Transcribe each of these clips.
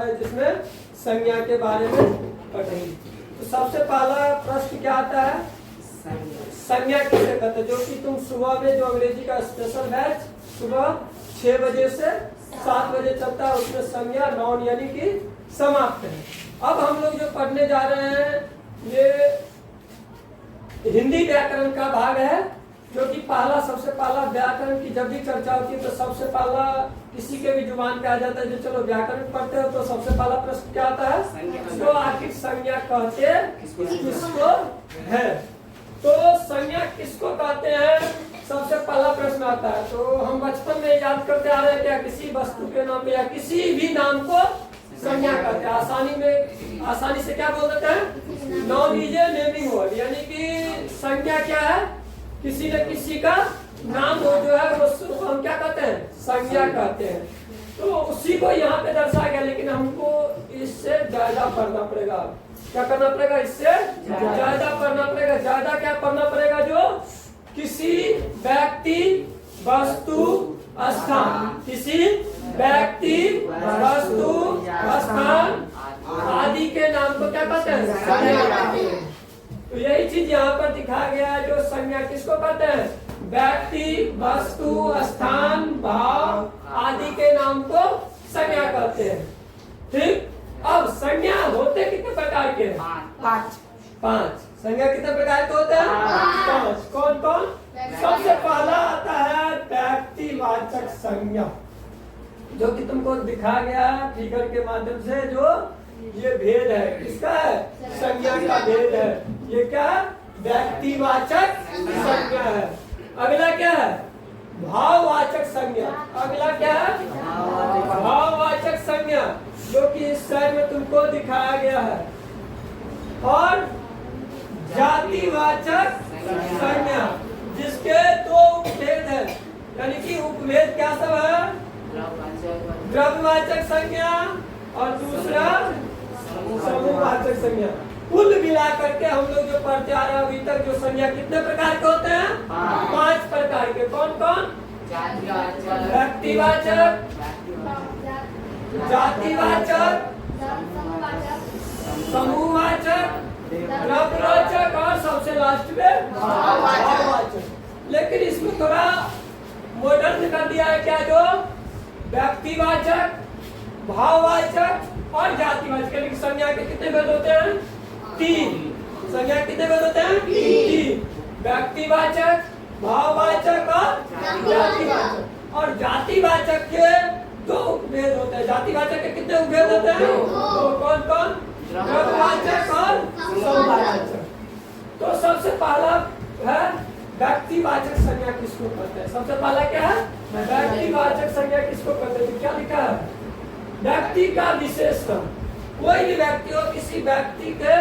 है जिसमें संज्ञा के बारे में पढ़ेंगे। तो सबसे पहला प्रश्न क्या आता है, संज्ञा किसे कहते हैं? जो कि तुम सुबह में जो अंग्रेजी का स्पेशल बैच सुबह 6 बजे से 7 बजे चलता है, उसमें संज्ञा नाउन यानी कि समाप्त है। अब हम लोग जो पढ़ने जा रहे हैं ये हिंदी व्याकरण का भाग है, जो कि पहला सबसे पहला व्याकरण की जब भी चर्चा होती है तो सबसे पहला किसी के भी जुबान पे आ जाता है जो चलो व्याकरण पढ़ते हो, तो सबसे पहला प्रश्न क्या आता है, तो आखिर संज्ञा कहते किसको है? तो संज्ञा किसको कहते हैं, सबसे पहला प्रश्न आता है। तो हम बचपन में याद करते आ रहे हैं क्या, किसी वस्तु के नाम पे या किसी भी नाम को संज्ञा कहते हैं। आसानी से क्या बोल देते हैं, noun is a naming word, यानी कि संज्ञा क्या है, किसी न किसी का नाम हो जो है वो हम क्या कहते हैं, संज्ञा कहते हैं। तो उसी को यहाँ पे दर्शाया गया, लेकिन हमको इससे ज्यादा पढ़ना पड़ेगा। क्या करना पड़ेगा, इससे ज्यादा पढ़ना पड़ेगा। ज्यादा क्या पढ़ना पड़ेगा, जो किसी व्यक्ति वस्तु स्थान, किसी व्यक्ति वस्तु स्थान आदि के नाम को क्या कहते हैं। तो यही चीज यहाँ पर दिखाया गया है, जो संज्ञा किसको कहते हैं, व्यक्ति वस्तु स्थान भाव आदि के नाम को संज्ञा कहते हैं। ठीक, अब संज्ञा होते कितने प्रकार के हैं, पांच। संज्ञा कितने प्रकार के होते हैं, 5। कौन कौन? सबसे पहला आता है व्यक्तिवाचक संज्ञा, जो कि तुमको दिखाया गया है फिगर के माध्यम से। जो ये भेद है किसका है, संज्ञा का भेद है। ये क्या है, व्यक्तिवाचक संज्ञा है। अगला क्या है, भाववाचक संज्ञा। अगला क्या है, भाववाचक संज्ञा, जो कि इस स्लाइड में तुमको दिखाया गया है। और जातिवाचक संज्ञा, जिसके 2 उपभेद है, यानी कि उपभेद क्या सब है, द्रव्यवाचक संज्ञा और दूसरा समूहवाचक संज्ञा। कुल मिला करके हम लोग जो पढ़ते आ रहे हैं अभी तक, जो संज्ञा कितने प्रकार के होते हैं, 5 प्रकार के। कौन कौन? व्यक्तिवाचक, जातिवाचक, समूहवाचक, द्रव्यवाचक और सबसे लास्ट में भाववाचक। लेकिन इसमें थोड़ा मॉडर्न कर दिया है क्या, जो व्यक्तिवाचक, भाववाचक और जातिवाचक। लेकिन संज्ञा के कितने भेद होते हैं, 3। संज्ञा कितने भेद होते हैं, 3। व्यक्तिवाचक, भाववाचक और जातिवाचक। और जातिवाचक के 2 उपभेद होते हैं। जातिवाचक के कितने उपभेद होते हैं, 2। कौन कौन? द्रव्यवाचक और समूहवाचक। तो सबसे पहला है व्यक्तिवाचक संज्ञा किसको कहते हैं। सबसे पहला क्या है, व्यक्तिवाचक संज्ञा किसको कहते हैं। क्या लिखा है, व्यक्ति का विशेष नाम। कोई भी व्यक्ति हो, किसी व्यक्ति के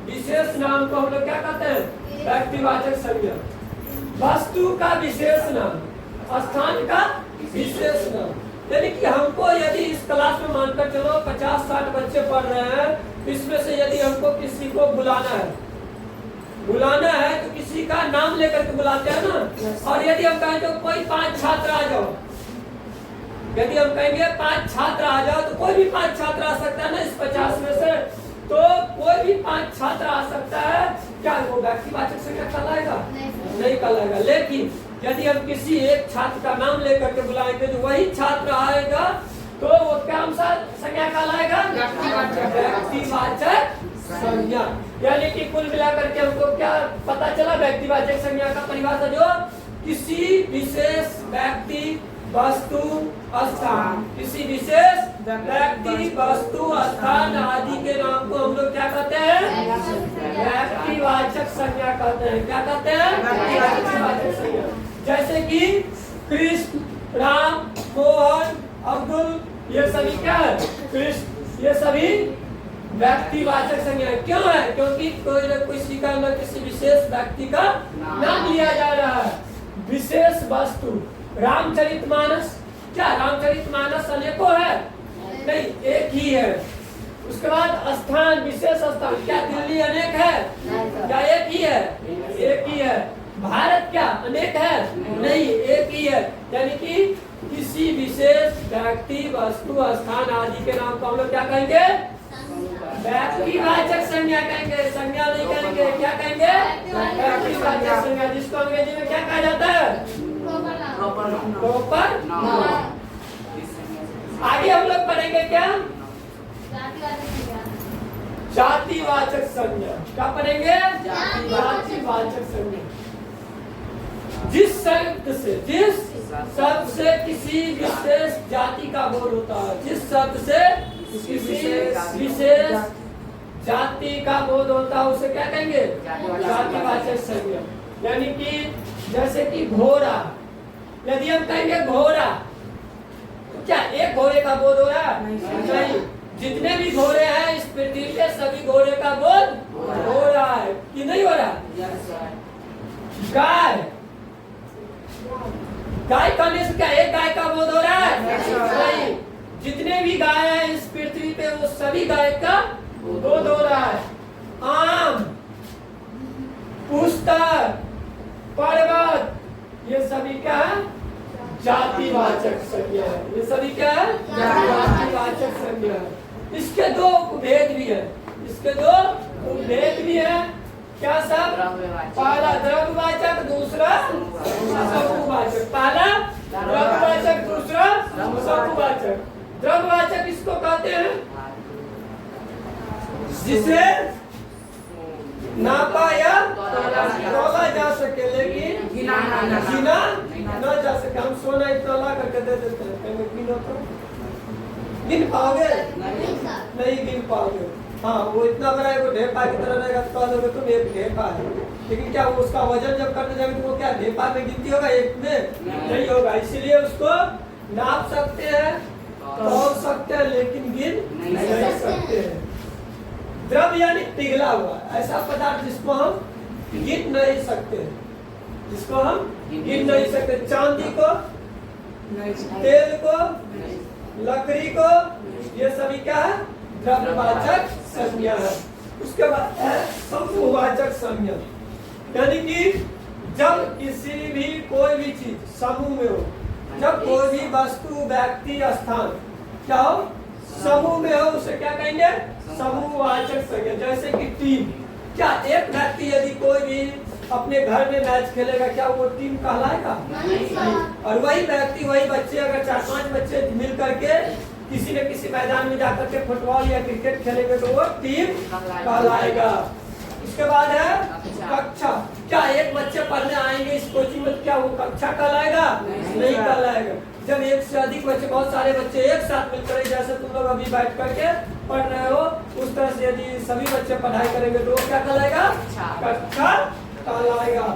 विशेष नाम को हम लोग क्या कहते हैं, व्यक्तिवाचक संज्ञा। वस्तु का विशेष नाम, स्थान का विशेष नाम। यानी कि हमको यदि इस क्लास में मानकर चलो 50-60 बच्चे पढ़ रहे हैं, इसमें से यदि हमको किसी को बुलाना है तो किसी का नाम लेकर के बुलाते हैं ना। और यदि हम कहें तो कोई 5 छात्र आ जाओ, यदि हम कहेंगे 5 छात्र आ जाओ, तो कोई भी 5 छात्र आ सकता है ना इस 50 में से। तो कोई भी 5 छात्र आ सकता है, क्या वो व्यक्तिवाचक संज्ञा कहलाएगा? नहीं कहलाएगा। लेकिन यदि हम किसी एक छात्र का नाम लेकर के बुलाएंगे तो वही छात्र आएगा, तो वो क्या संज्ञा कहलाएगा? व्यक्तिवाचक संज्ञा। यानी कि कुल मिलाकर के हमको क्या पता चला, व्यक्तिवाचक संज्ञा का परिभाषा, जो किसी विशेष व्यक्ति वस्तु स्थान, किसी विशेष व्यक्ति वस्तु स्थान आदि के नाम को हम लोग क्या कहते हैं, व्यक्तिवाचक संज्ञा कहते हैं। क्या कहते हैं? व्यक्तिवाचक संज्ञा। जैसे कि कृष्ण, राम, मोहन, अब्दुल, ये सभी क्या है, कृष्ण, ये सभी व्यक्तिवाचक संज्ञा है। क्यों है? क्योंकि कोई न किसी का न किसी विशेष व्यक्ति का नाम लिया जा रहा है। विशेष वस्तु, रामचरितमानस, क्या रामचरितमानस अनेकों है? नहीं, एक ही है। उसके बाद स्थान, विशेष स्थान, क्या दिल्ली अनेक है? क्या एक ही है? एक ही है। भारत क्या अनेक है? नहीं, एक ही है। यानी कि किसी विशेष व्यक्ति, वस्तु, स्थान आदि के नाम को हम लोग क्या कहेंगे? व्यक्तिवाचक संज्ञा कहेंगे, संज्ञा नहीं कहेंगे। क्या कहेंगे? व्यक्तिवाचक संज्ञा, जिसको अंग्रेजी में क्या कहा जाता है? Proper noun. आगे हम लोग पढ़ेंगे क्या? जातिवाचक संज्ञा। क्या पढ़ेंगे? जातिवाचक संज्ञा। जिस शब्द से किसी विशेष जाति का बोध होता है, जिस शब्द से किसी विशेष जाति का बोध होता है, उसे क्या कहेंगे? जातिवाचक संज्ञा। यानी कि जैसे कि घोड़ा, यदि हम कहेंगे घोड़ा, तो क्या एक घोड़े का बोध हो रहा है? नहीं। जितने भी घोड़े हैं इस पृथ्वी पे, सभी घोड़े का बोध हो रहा है कि नहीं हो रहा? गाय, गाय करने से क्या एक गाय का बोध हो रहा है? नहीं। जितने भी गाय हैं इस पृथ्वी पे, वो सभी गाय का बोध हो रहा है। आम, पुस्तक, पर्वत, ये सभी क्या है? जातिवाचक संज्ञा है। ये सभी क्या है? जातिवाचक संज्ञा है। इसके दो उपभेद भी है, इसके दो उपभेद भी है। क्या सब? पहला द्रव्यवाचक, दूसरा समूहवाचक। पहला द्रव्यवाचक, दूसरा समूहवाचक। द्रव्यवाचक इसको कहते हैं जिसे नापा या तोला जा सके, लेकिन गिना न जा सके। हम सोना इतना ला करके दे देते हैं, गिनो तो गिन पाओगे? नहीं गिन पाओगे। हाँ, वो इतना बड़ा है, वो ढेपा की तरह रहेगा तो कह दोगे तुम एक ढेपा है। लेकिन क्या वो उसका वजन जब करने जाएंगे तो वो क्या ढेपा में गिनती होगा? एक में नहीं होगा। इसीलिए उसको नाप सकते हैं, तौल सकते हैं, लेकिन गिन नहीं सकते हैं। द्रव्य यानी पिघला हुआ ऐसा पदार्थ जिसको हम गिन नहीं सकते, जिसको हम गिन नहीं सकते। चांदी को, तेल को, लकड़ी को, ये सभी क्या है? द्रव्यवाचक संज्ञा है। उसके बाद समूहवाचक संज्ञा, यानी कि जब किसी भी कोई भी चीज समूह में हो, जब कोई भी वस्तु, व्यक्ति, स्थान क्या हो? समूह में हो, उसे क्या कहेंगे? समूहवाचक संज्ञा। जैसे कि टीम, क्या एक व्यक्ति यदि कोई भी अपने घर में मैच खेलेगा, क्या वो टीम कहलाएगा? नहीं। और वही व्यक्ति, वही बच्चे, अगर 4-5 बच्चे मिल करके किसी न किसी मैदान में जाकर के फुटबॉल या क्रिकेट खेलेंगे तो वो टीम कहलाएगा। इसके बाद है कक्षा। क्या एक बच्चे पढ़ने आएंगे इस कोचिंग में, क्या वो कक्षा कहलाएगा? नहीं कहलाएगा। जब एक से अधिक बच्चे, बहुत सारे बच्चे एक साथ मिलकर, जैसे तुम लोग अभी बैठ करके पढ़ रहे हो, उस तरह से यदि सभी बच्चे पढ़ाई करेंगे तो वो क्या कहलाएगा? कक्षा कहलाएगा।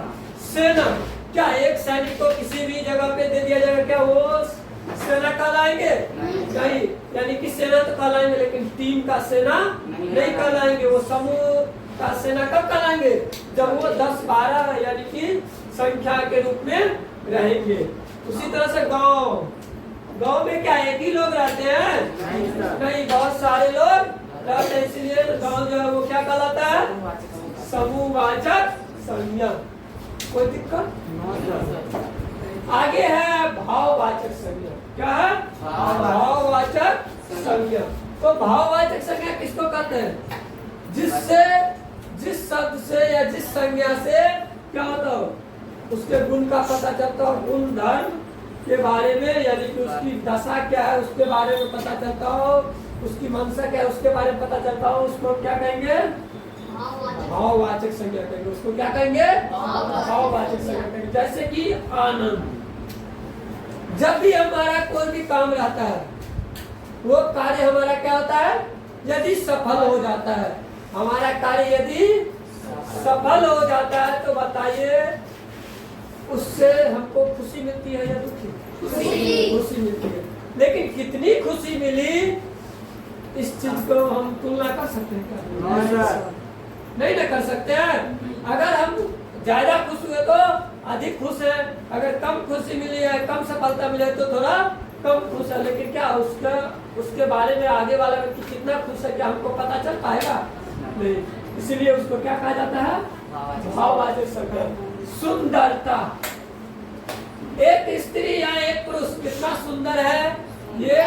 सेना, क्या एक सैनिक को किसी भी जगह पे दे दिया जाएगा, क्या वो सेना कहलाएंगे? नहीं। यानी कि सेना तो कहलाएंगे, लेकिन टीम का सेना नहीं कहलाएंगे। वो समूह का सेना कब कहलाएंगे? जब वो 10-12 यानी कि संख्या के रूप में रहेंगे। उसी तरह से गांव, गांव में क्या एक ही लोग रहते हैं? नहीं, बहुत सारे लोग रहते हैं, इसलिए गांव जो है वो क्या कहलाता है? समूहवाचक संज्ञा। कोई दिक्कत? आगे है भाववाचक संज्ञा। क्या है? भाववाचक संज्ञा। तो भाववाचक संज्ञा किसको कहते हैं? जिससे, जिस शब्द से या जिस संज्ञा से क्या होता हो? उसके गुण का पता चलता हो, गुण धर्म के बारे में, यानी कि उसकी दशा क्या है उसके बारे में पता चलता हो, उसकी मंशा क्या है उसके बारे में पता चलता हो, उसको क्या कहेंगे? भाववाचक संज्ञा कहेंगे। उसको क्या कहेंगे? भाववाचक संज्ञा कहेंगे। जैसे कि आनंद, जब भी हमारा कोई भी काम रहता है, वो कार्य हमारा क्या होता है? यदि सफल हो जाता है, हमारा कार्य यदि सफल हो जाता है, तो बताइए उससे हमको खुशी मिलती है या दुखी? खुशी मिलती है। लेकिन कितनी खुशी मिली, इस चीज को हम तुलना कर सकते हैं क्या? नहीं ना कर सकते हैं। अगर हम ज्यादा खुश हुए तो अधिक खुश है, अगर कम खुशी मिली है, कम सफलता मिले तो थोड़ा कम खुश है। लेकिन क्या उसके बारे में आगे वाला व्यक्ति कितना खुश है, क्या हमको पता चल पाएगा? नहीं। इसीलिए उसको क्या कहा जाता है? भाववाचक संज्ञा। सुंदरता, एक स्त्री या एक पुरुष कितना सुंदर है ये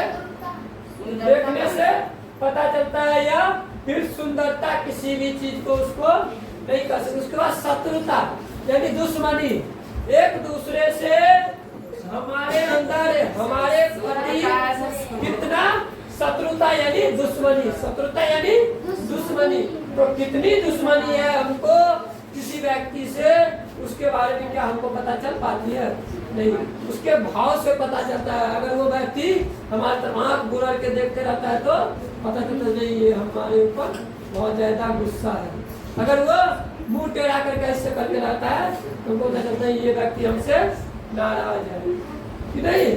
देखने से पता चलता है, या फिर सुंदरता किसी भी चीज को उसको नहीं कर सकते। उसके बाद शत्रुता यानी दुश्मनी, एक दूसरे से हमारे अंदर हमारे प्रति कितना शत्रुता यानी दुश्मनी, शत्रुता यानी दुश्मनी। तो कितनी दुश्मनी है हमको किसी व्यक्ति से, उसके बारे में क्या हमको पता चल पाती है? नहीं, उसके भाव से पता चलता है। अगर वो व्यक्ति हमारे तरफ आँख बुरा के देखते रहता है तो पता चलता है नहीं ये हमारे ऊपर बहुत ज्यादा गुस्सा है। अगर वो मुंह टेढ़ा करके ऐसे करके रहता है तो हमको पता चलता है ये व्यक्ति हमसे नाराज है कि नहीं।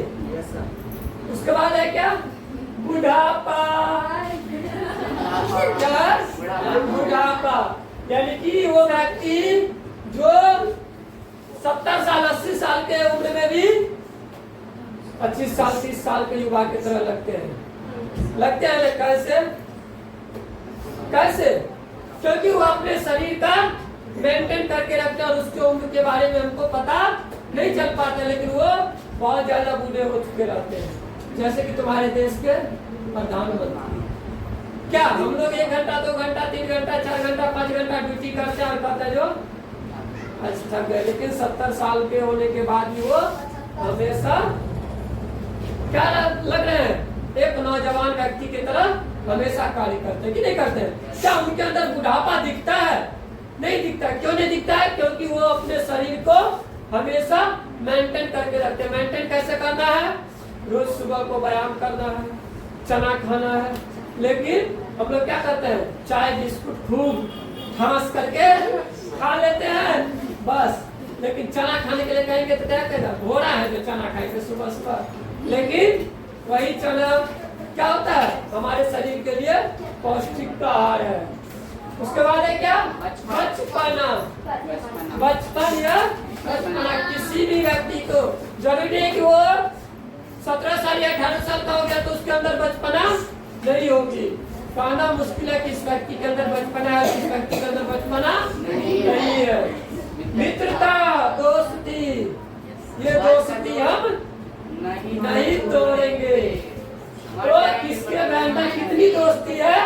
उसके बाद है क्या? बुढ़ापा। क्या? बुढ़ापा यानी कि वो व्यक्ति जो 70 साल 80 साल के उम्र में भी 25 साल 30 साल के युवा की तरह लगते हैं। कैसे? कैसे? क्योंकि वो अपने शरीर का मेंटेन करके रखते हैं और उसके उम्र के बारे में हमको पता नहीं चल पाता, लेकिन वो बहुत ज्यादा बूढ़े हो चुके रहते हैं। जैसे कि तुम्हारे देश के प्रधानमंत्री, क्या हम लोग 1 घंटा 2 घंटा 3 घंटा 4 घंटा 5 घंटा ड्यूटी करते हैं और कहते जो थक गए, लेकिन 70 साल के होने के बाद भी वो हमेशा क्या लग रहे हैं? एक नौजवान व्यक्ति की तरह हमेशा कार्य करते हैं कि नहीं करते? क्या उनके अंदर बुढ़ापा दिखता है? नहीं दिखता। क्यों नहीं दिखता है? क्योंकि वो अपने शरीर को हमेशा मेंटेन करके रखते हैं। मेंटेन कैसे करना है? रोज सुबह को व्यायाम करना है, चना खाना है। लेकिन हम लोग क्या करते हैं? चाय बिस्कुट खूब ठास करके खा लेते हैं बस। लेकिन चना खाने के लिए कहेंगे तो क्या कहेगा? घोड़ा है जो चना खाएंगे सुबह सुबह। लेकिन वही चना क्या होता है? हमारे शरीर के लिए पौष्टिक आहार है। उसके बाद है क्या? बचपना। बचपन या बचपना किसी भी व्यक्ति को जरूरी है कि वो 17 साल या 18 साल का हो गया तो उसके अंदर बचपना नहीं होगी। कहना मुश्किल है कि इस व्यक्ति के अंदर बचपना है, इस व्यक्ति के अंदर बचपना नहीं है। मित्रता, दोस्ती, ये दोस्ती हम नहीं तोड़ेंगे। तो किसके अंदर कितनी दोस्ती है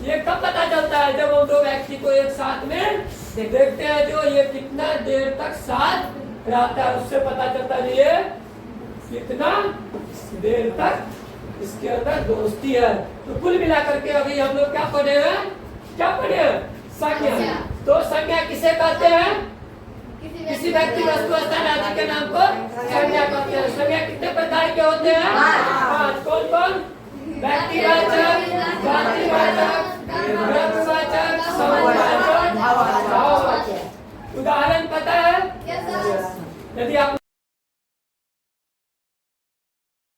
ये कब पता चलता है? जब हम 2 व्यक्ति को एक साथ में देखते हैं, जो ये कितना देर तक साथ रहता है उससे पता चलता है ये कितना देर तक इसके अंदर दोस्ती है। तो कुल मिलाकर के अभी हम लोग क्या पढ़े हैं? क्या पढ़े हैं? संज्ञा। तो संज्ञा किसे कहते हैं? किसी व्यक्ति वस्तु स्थान आदि के नाम को संज्ञा कहते हैं। संज्ञा कितने प्रकार के होते हैं? 5। कौन कौन? व्यक्तिवाचक, जातिवाचक, द्रव्यवाचक, समवाचक, भाववाचक। उदाहरण पता है? यदि आप